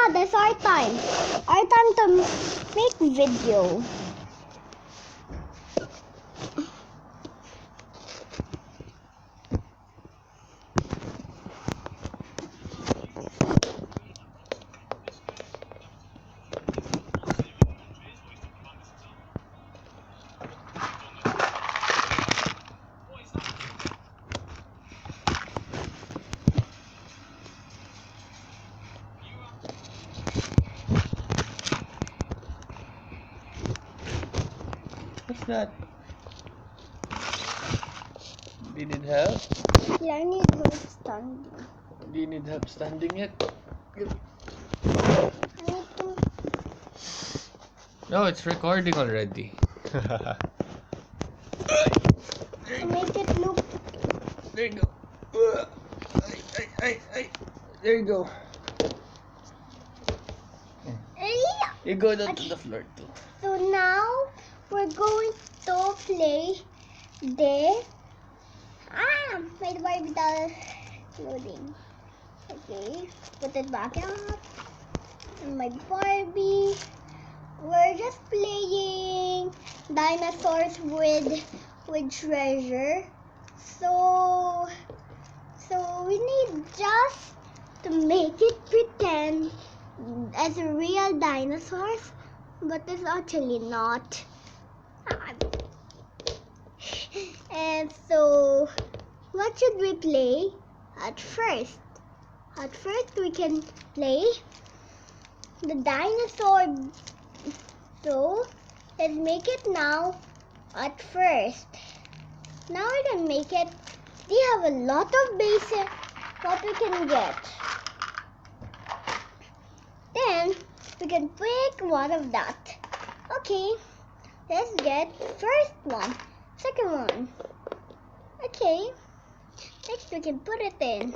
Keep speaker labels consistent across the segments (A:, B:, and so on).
A: yeah, that's our time. Our time to make video.
B: What's that? Do you need help?
A: Yeah, I need help standing.
B: Do you need help standing yet?
A: I need to.
B: No, it's recording already.
A: To make it look.
B: There you go. There you go. You go down to the floor too.
A: So now we're going to play the my Barbie doll loading. Okay, put it back up. And my Barbie. We're just playing dinosaurs with treasure. So we need just to make it pretend as a real dinosaurs, but it's actually not. And so, what should we play at first? At first, we can play the dinosaur. So, let's make it now at first. Now we can make it. We have a lot of bases what we can get. Then we can pick one of that. Okay, let's get first one, second one. Okay, next we can put it in.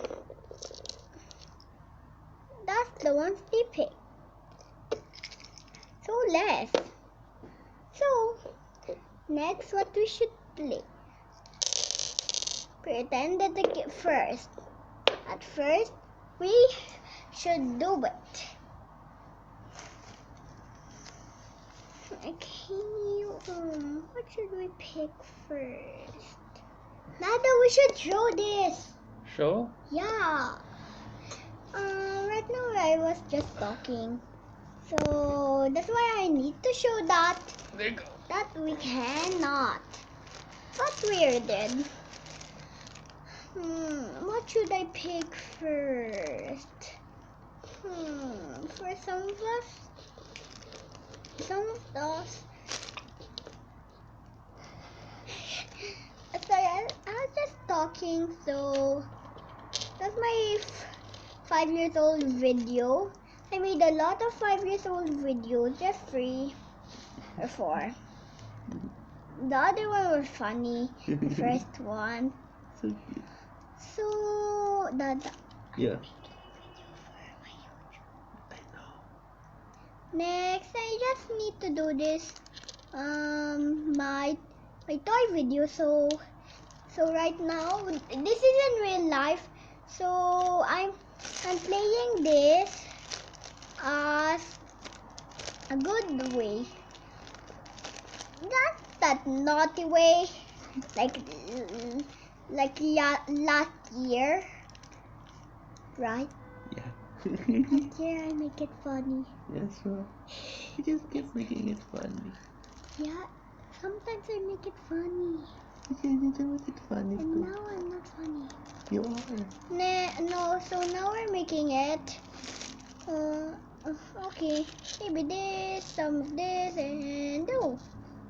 A: That's the ones we pick. So less. So next what we should play. Pretend that the first. At first we should do it. Okay, what should we pick first? Nada, we should show this.
B: Show?
A: Yeah. Right now I was just talking. So that's why I need to show that.
B: There you go.
A: That we cannot. But we're dead. What should I pick first? For some of us. Sorry, I was just talking, so that's my 5 years old video. I made a lot of 5 years old videos, just 3 or 4. The other one was funny, the first one.
B: So cute.
A: So,
B: Yeah.
A: next, I just need to do this, my toy video. So right now, this is in real life. So I'm playing this as a good way. Not that naughty way, like last year, right?
B: Yeah.
A: Last year I make it funny.
B: Yes, well, you just keep making it funny.
A: Yeah, sometimes I make it funny.
B: Okay, you do make it funny
A: And
B: too.
A: now I'm not funny.
B: You are.
A: No, so now we're making it. Okay, maybe this, some of this, and oh,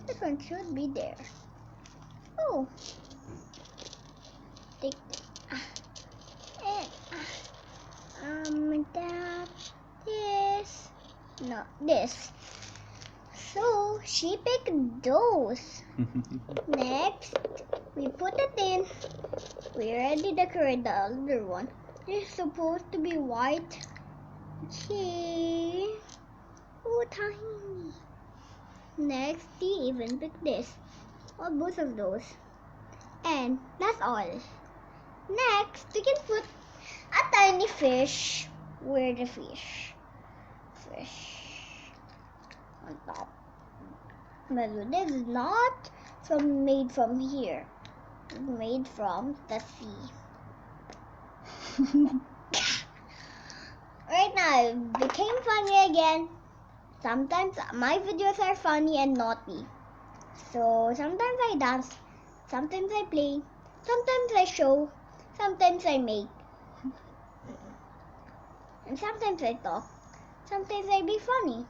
A: this one should be there. Oh, take and that, this, no, this. So she picked those. Next, we put it in. We already decorated the other one. It's supposed to be white. Okay. Oh, tiny. Next, he even picked this. Or both of those. And that's all. Next, we can put a tiny fish. Where the fish? fish on top. But this is not made from here. It's made from the sea. Right now, it became funny again. Sometimes my videos are funny and naughty. So sometimes I dance, sometimes I play, sometimes I show, sometimes I make, and sometimes I talk, sometimes I be funny,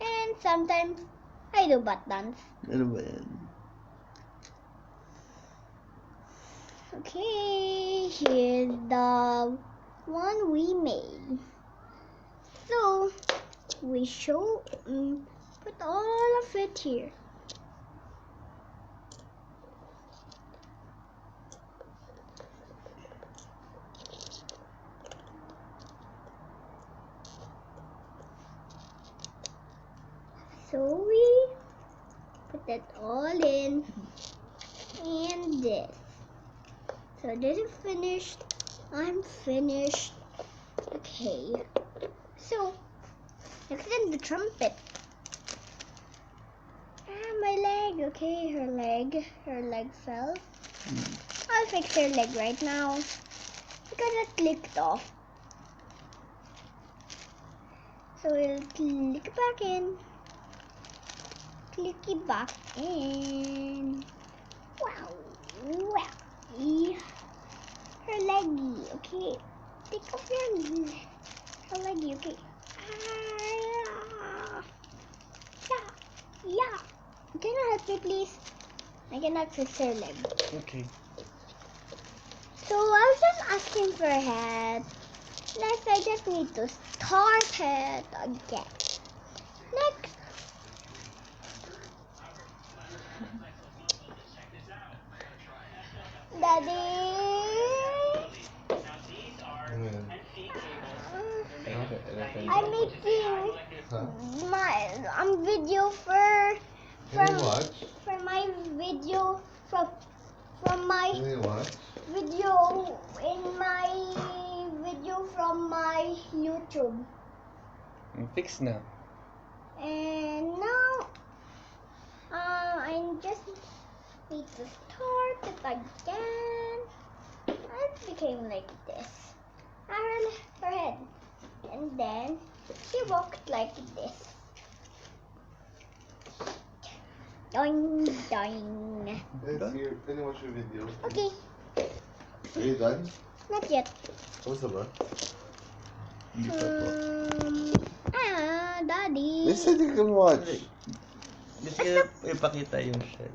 A: and sometimes I do butt dance.
B: Ano ba yan?
A: Okay, here's the one we made. So we put all of it here. So we put it all in, and this. So this is finished. I'm finished. Okay. So next is the trumpet. My leg. Okay, her leg fell. I'll fix her leg right now because it clicked off. So we'll click it back in. Click it back in. Wow. Wow. Her leggy. Okay. Take off her leggy. Okay. Yeah. Can you help me, please? I cannot fix her leg.
B: Okay.
A: So I was just asking for a hat. Next, I just need to start it again. Next. Daddy. I'm making video for my video from my video in my video from my YouTube.
B: Fix now.
A: And now I just need to start it again. It became like this. Her head. And then she walked like this. Doing, doing.
C: Let's hear. Can you watch your video?
A: Okay,
C: Are you done?
A: not yet.
C: Kamusta ba?
B: Hindi pa po.
A: Daddy.
C: They said you can watch.
B: Gusto niya ipakita yung shell.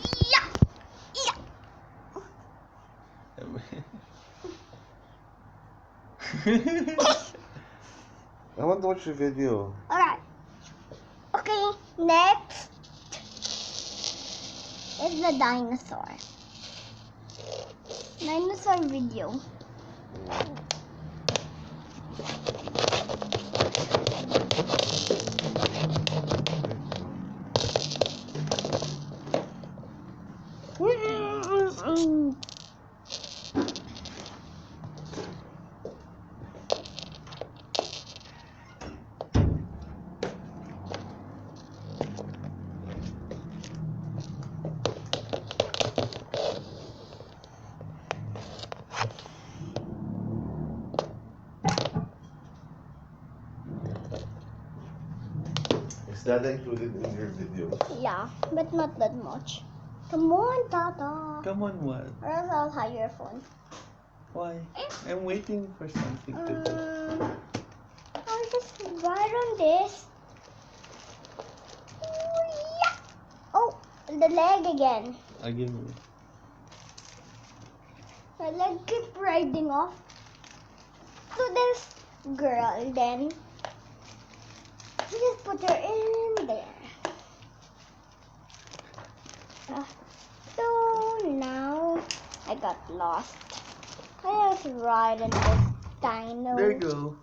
A: Yeah. Yeah.
C: I want to watch your video.
A: Alright. Okay, next is the dinosaur. Dinosaur video.
C: Is that included in your video?
A: Yeah, but not that much. Come on, Tata.
B: Come on, what?
A: Or else I'll hide your phone.
B: Why? I'm waiting for something to do.
A: I'll just write on this. Yeah. Oh, the leg again.
B: I'll give you.
A: My leg keep riding off. So this girl then. We just put her in there. So now I got lost. I was riding this dino.
B: There you go.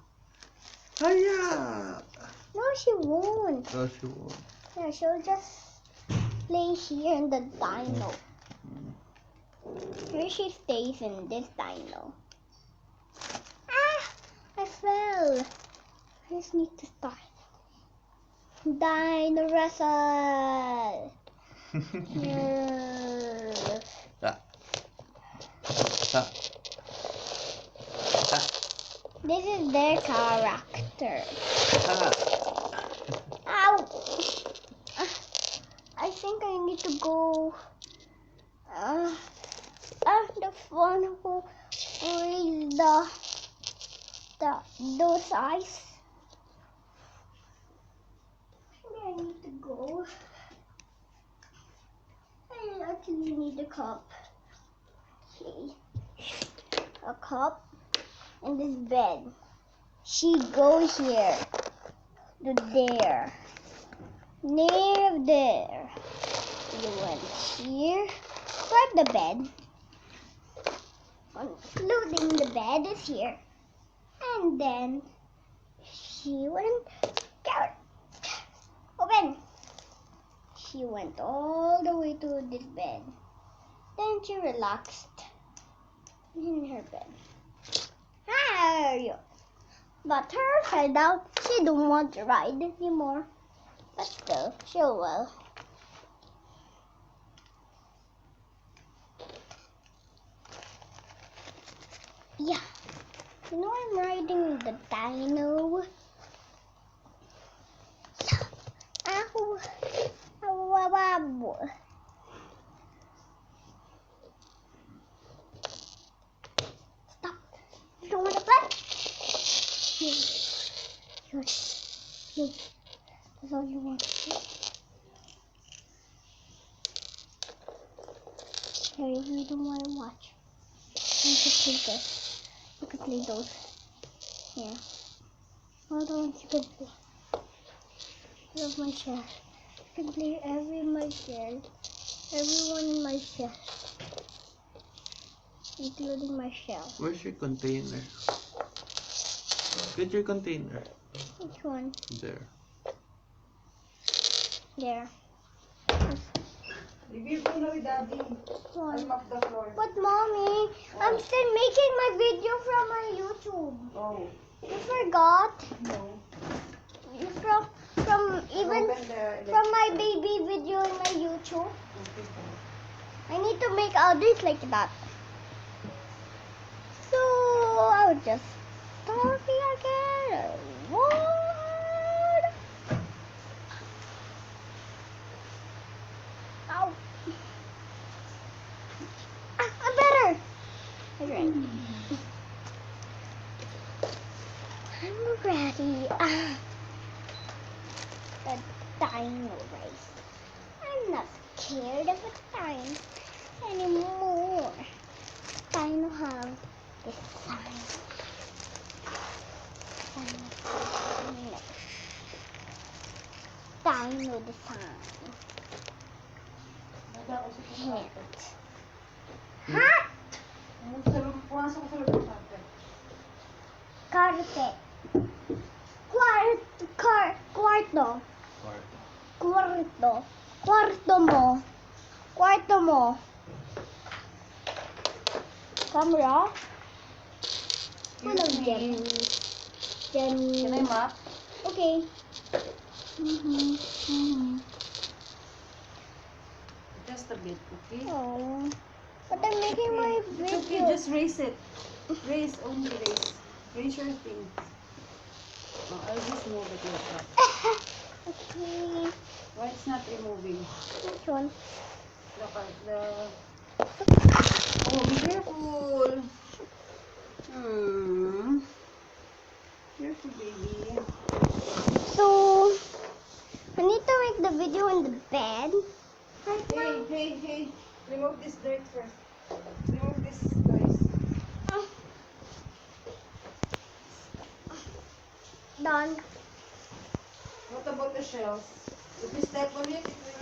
B: Hiya!
A: No, she won't.
B: Oh, she won't.
A: Yeah, she'll just play stay here in the dino. Here she stays in this dino. Ah! I fell. I just need to start. Dino wrestle. Yeah.
B: Ah. Ah. Ah.
A: This is their character.
B: Ah.
A: Ow! I think I need to go. The one who raised those eyes. Maybe I need to go. I actually need a cup. Okay. A cup and this bed. She goes here to there. Near there. You went here. Grab the bed. Including the bed is here. And then she went. Open. She went all the way to this bed. Then she relaxed in her bed. There. But her head out. She don't want to ride anymore. But still, she will. Yeah. You know I'm riding the dino. Ow. Ow, ow, ow. Stop. You don't want to play? Here. That's all you want to do. Here, you don't want to watch. You can play this. You can play those. Here. All the ones you can play. I love my shell. You can play my shell. Everyone in my shell. Including my shell.
B: Where's your container? Get your container.
A: Which one?
B: There.
A: There.
D: Review ko na with Daddy.
A: One.
D: I'll mop the floor.
A: But mommy, I'm still making my video from my YouTube.
D: Oh,
A: You forgot?
D: no.
A: You from even
D: Open the
A: from my baby video in my YouTube.
D: electric.
A: I need to make others like that. So I would just start again. What? Ow. I'm better. Alright. I'm ready. The dino race. I'm not scared of a dino anymore. Dino have this sign. Dino design. Hint. Hat!
D: Pumasok ko sa loob ng carpet.
A: Carpet. Cuarto. Cuarto mo. Camera. Walang dyan.
D: Can I mop?
A: Okay.
D: Just a bit, okay?
A: Oh. But I'm making my
D: It's okay,
A: video.
D: just raise it. Raise, only raise. Raise your thing. Oh, I'll just move it like that.
A: Okay.
D: Why it's not removing?
A: Which one?
D: Oh, be careful. Careful, baby.
A: So, I need to make the video in the bed.
D: Hey. Remove this dirt first. Remove this, guys.
A: Done.
D: What about the shells? If you step on it, it will